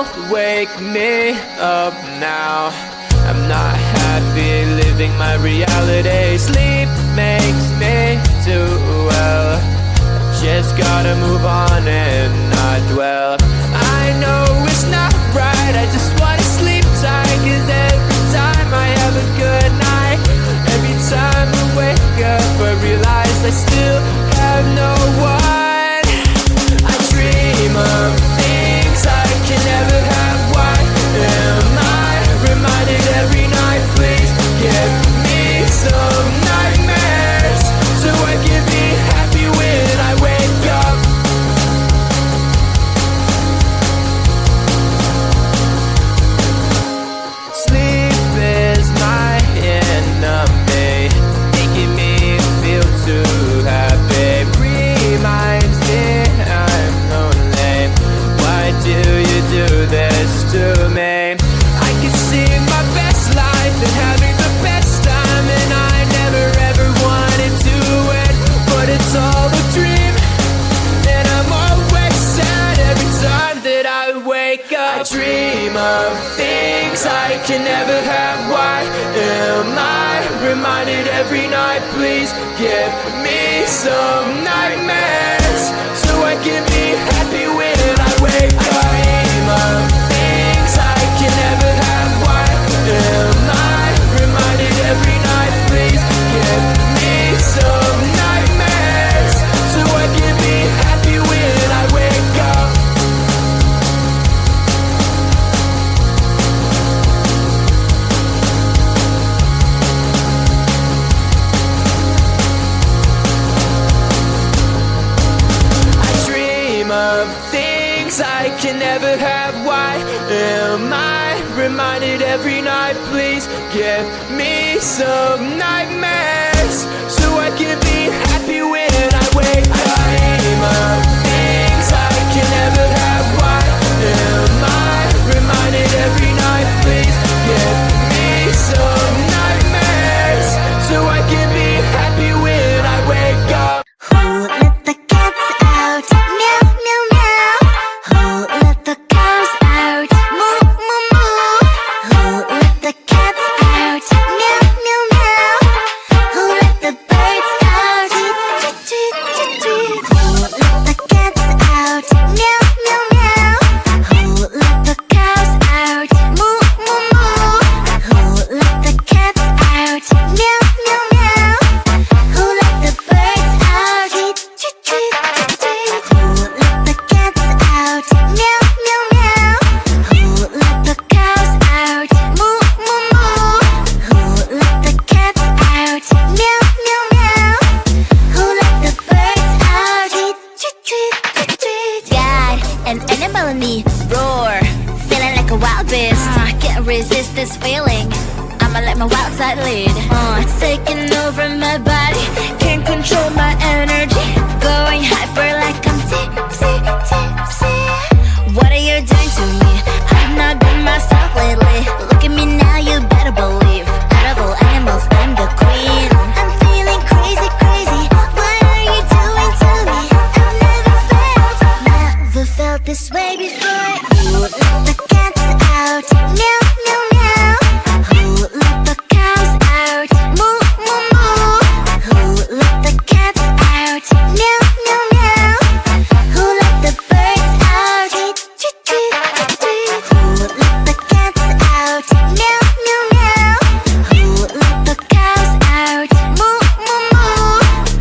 will wake me up now. I'm not happy living my reality. Sleep makes me do well. I just gotta move on and not dwell. I know it's not right, I just wanna sleep tight. Cause every time I have a good night, every time I wake up I realize I still have no one. I dream of things I can never have. Why am I reminded every night? Please give me some nightmares so I can be happy when I wake up. Sleep is my enemy, making me feel too happy. Reminds me I'm lonely. Why do you do this to me? I can see my best life and having the best time, and I never ever wanted to end, but it's all a dream, and I'm always sad every time that I wake up. I dream of things I can never have. Why am I reminded every night? Please give me some nightmares so I can be happy when I wake up. I dream of things I can never have. Why am I reminded every night? Please give me some nightmares so I can be happy when I wake up. I dream of things I can never have. Why am I reminded every night? Please give me some nightmares so I can be happy when I wake up. I dream of things I can never have. Why am I reminded every night? Please give me some nightmares so I can be happy when I wake up. Who let the cats out? Meow, meow, meow. Who let the cows out? Moo, moo, moo. Who let the cats out? Meow, meow, meow. Who let the birds out? Tweet, tweet, tweet, tweet. Who let the cats out? Meow, meow, meow. Who let the cows out? Moo, moo, moo. Who let the cats out? Meow, meow, meow. Who let the birds out? Tweet, tweet, tweet, tweet. Who let the cats out? Meow, meow, meow. Who let the cows out? Moo, moo, moo. Who let the cats out? Meow, meow, meow. Who let the birds out? Tweet, tweet, tweet, tweet. Got an animal in me, roar, feeling like a wild beast. Can't resist this feeling. I'ma let my wild side lead. It's taking over my body, can't control my energy. Going hyper like I'm tipsy, tipsy. What are you doing to me? I've not been myself lately. Look at me now, you better believe. Out of all animals, I'm the queen. I'm feeling crazy, crazy. What are you doing to me? I've never felt this way before. Who let the cats out? Meow, meow, meow. Who let the cows out? Moo, moo, moo. Who let the cats out? Meow, meow, meow. Who let the birds out? Tweet, tweet, tweet, tweet. Who let the cats out? Meow, meow, meow. Who let the cows out? Moo, moo, moo.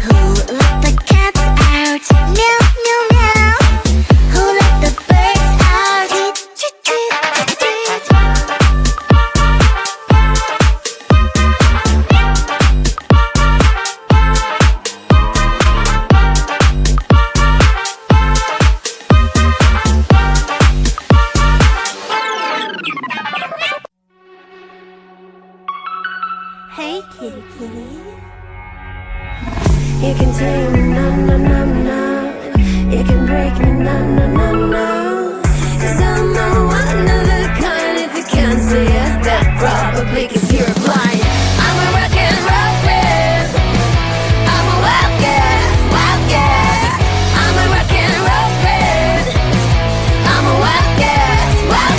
Who let the cats out? Meow, meow, meow. Who let the birds out? Tweet, tweet, tweet, tweet. Hey, kitty, kitty. You can take me, no, no, no, no. You can break me, no, no, no, no. 'Cause I'm the one of a kind. If you can't see it, that probably 'cause you're blind. I'm a rock and roll kid. I'm a wild cat, wild cat. I'm a rock and roll kid. I'm a wild cat, wild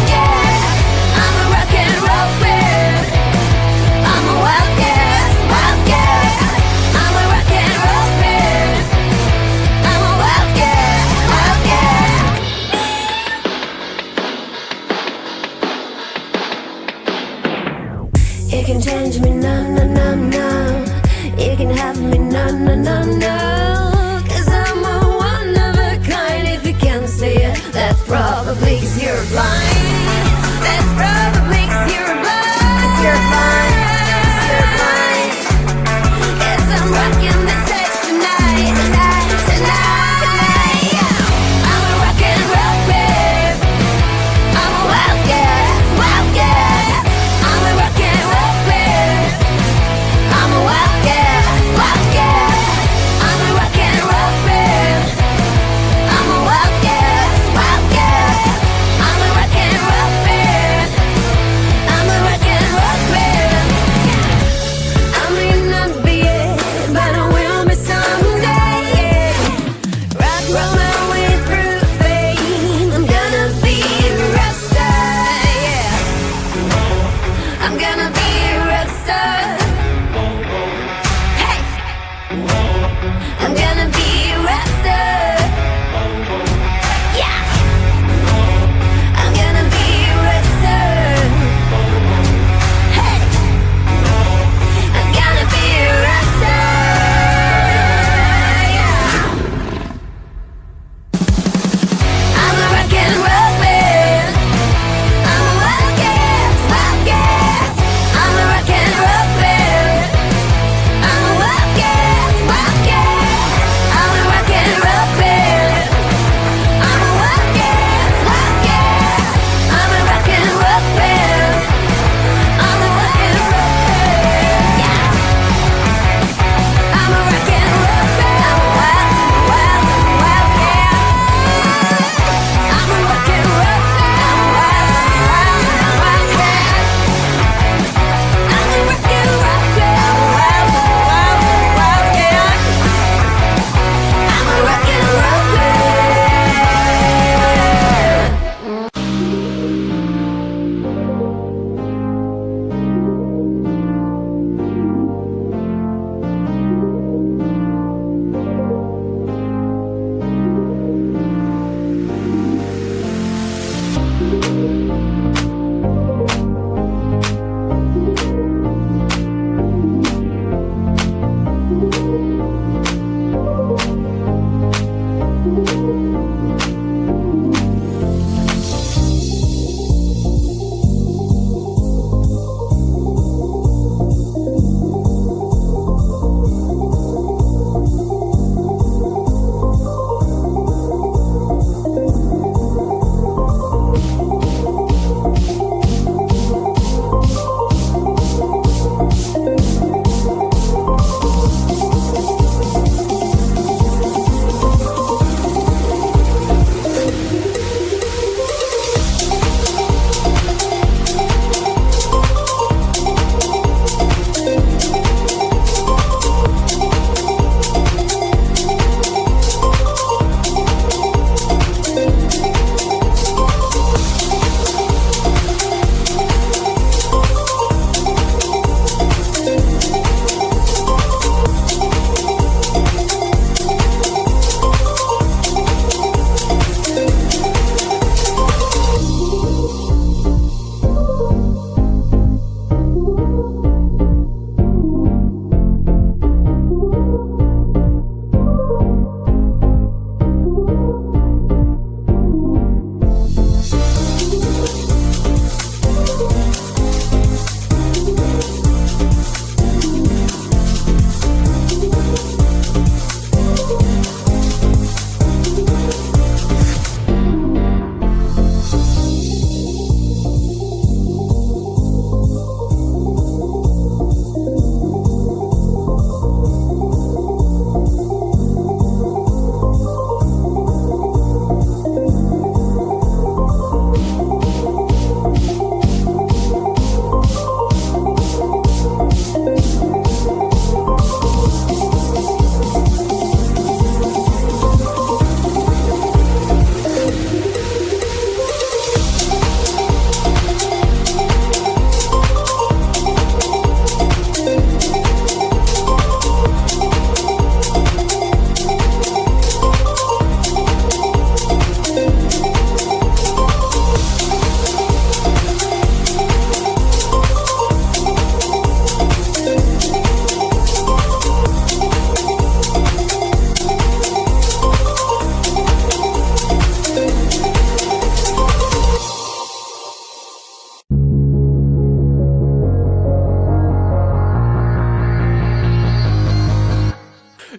no, no, no, no. 'Cause I'm a one of a kind. If you can't see it, that's probably 'cause you're blind. That's probably 'cause you're blind. 'Cause you're blind. 'Cause you're blind. 'Cause I'm rocking the stage tonight, tonight, tonight, tonight. I'm a rock and roll babe. I'm a wildcat, wildcat. I'm a rock and roll babe. I'm a wildcat, wildcat.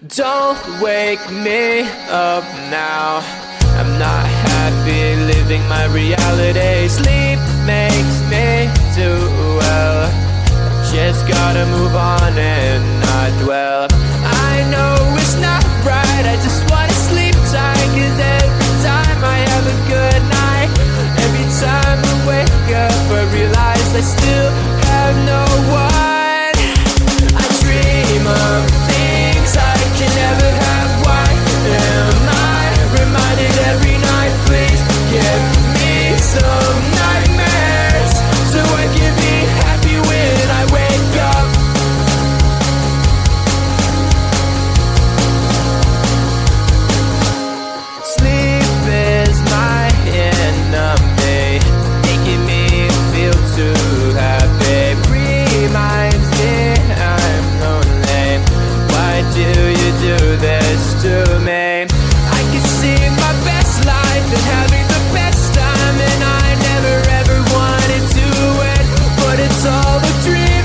Don't wake me up now. I'm not happy living my reality. Sleep makes me do well. Just gotta move on and not dwell. I know it's not right, I just wanna sleep tight. Cause every time I have a good night, every time I wake up I realize I still have no one. I dream of things I can never have. Why am I reminded every night? Please give me some nightmares so I can be happy when I wake up. Sleep is my enemy, making me feel too happy. Reminds me I'm lonely. Why do you do this to me? I can see my best life and having the best time, and I never ever wanted to end, but it's all a dream,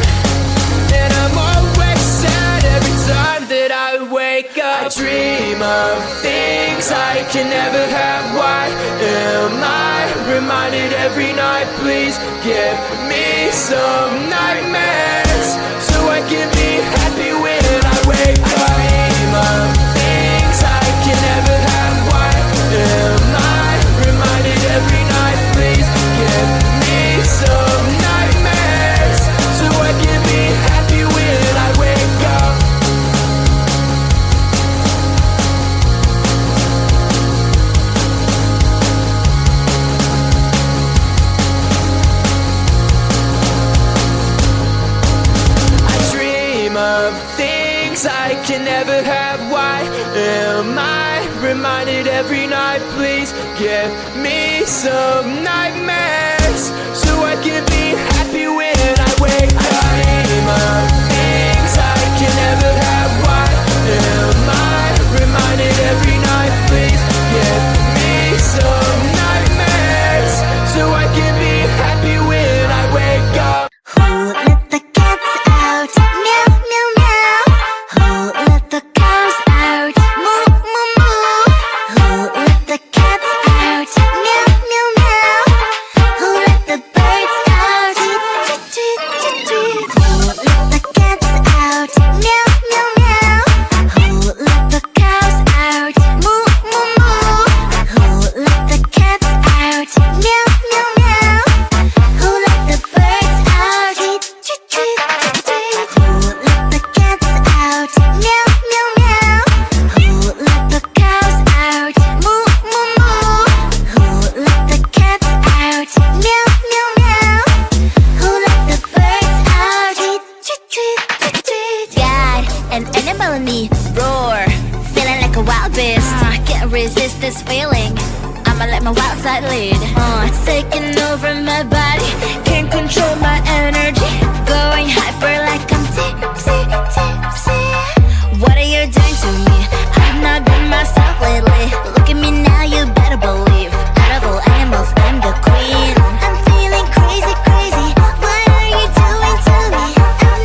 and I'm always sad every time that I wake up. I dream of things I can never have. Why am I reminded every night? Please give me some nightmares so I can be happy when I wake up. I dream of things I can never have. Why am I reminded every night? Please give me some nightmares so I can be happy when I wake up. I dream of things I can never have. Why am I reminded every night? Please give me some nightmares so I can be happy when I wake up. I dream of things I can never have. Why am I reminded every night? Please give me some nightmares so I can be happy when I wake up. Who let the cats out? Meow, meow, meow. Who let the cows out? Moo, moo, moo. Who let the cats out? Meow, meow, meow. Who let the birds out? Tweet, tweet, tweet, tweet. Who let the cats out? Meow, meow, meow. Who let the cows out? Moo, moo, moo. Who let the cats out? Meow, meow, meow. Who let the birds out? Tweet, tweet, tweet, tweet. Who let the cats out? Meow, meow, meow. Who let the cows out? Moo, moo, moo. Who let the cats out? Meow, meow, meow. Who let the birds out? Tweet, tweet, tweet, tweet. Got an animal in me, roar, feeling like a wild beast. Can't resist this feeling, I'ma let my wild side lead. It's taking over my body, can't control my energy. Going hyper like I'm tipsy, tipsy. What are you doing to me? I've not been myself lately. Look at me now, you better believe. Out of all animals, I'm the queen. I'm feeling crazy, crazy. What are you doing to me? I've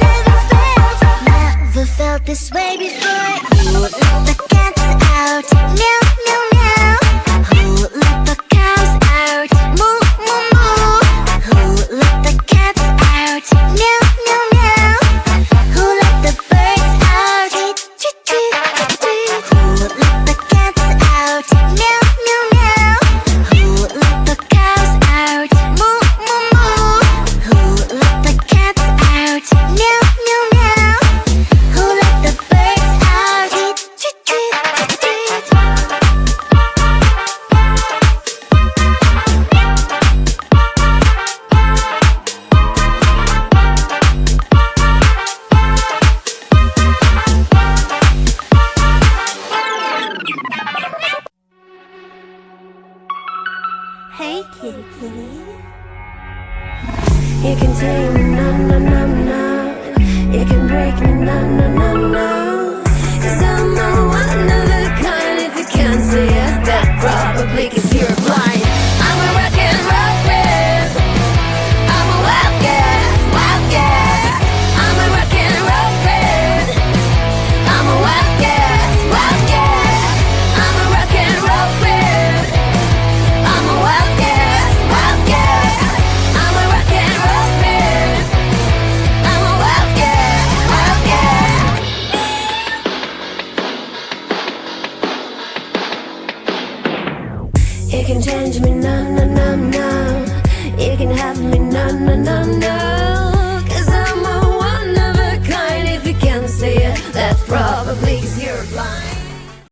never felt this way before. Who let the cats out? Meow, meow, meow. Who let the cows out? Moo, moo, moo. Who let the cats out? Meow, meow, meow. Who let the birds out? Tweet, tweet, tweet, tweet. Who let the cats out? Meow, meow, meow. Who let the cows out? You can change me, no, no, no, no. You can have me, no, no, no, no. 'Cause I'm a one of a kind. If you can't see it, that's probably 'cause you're blind.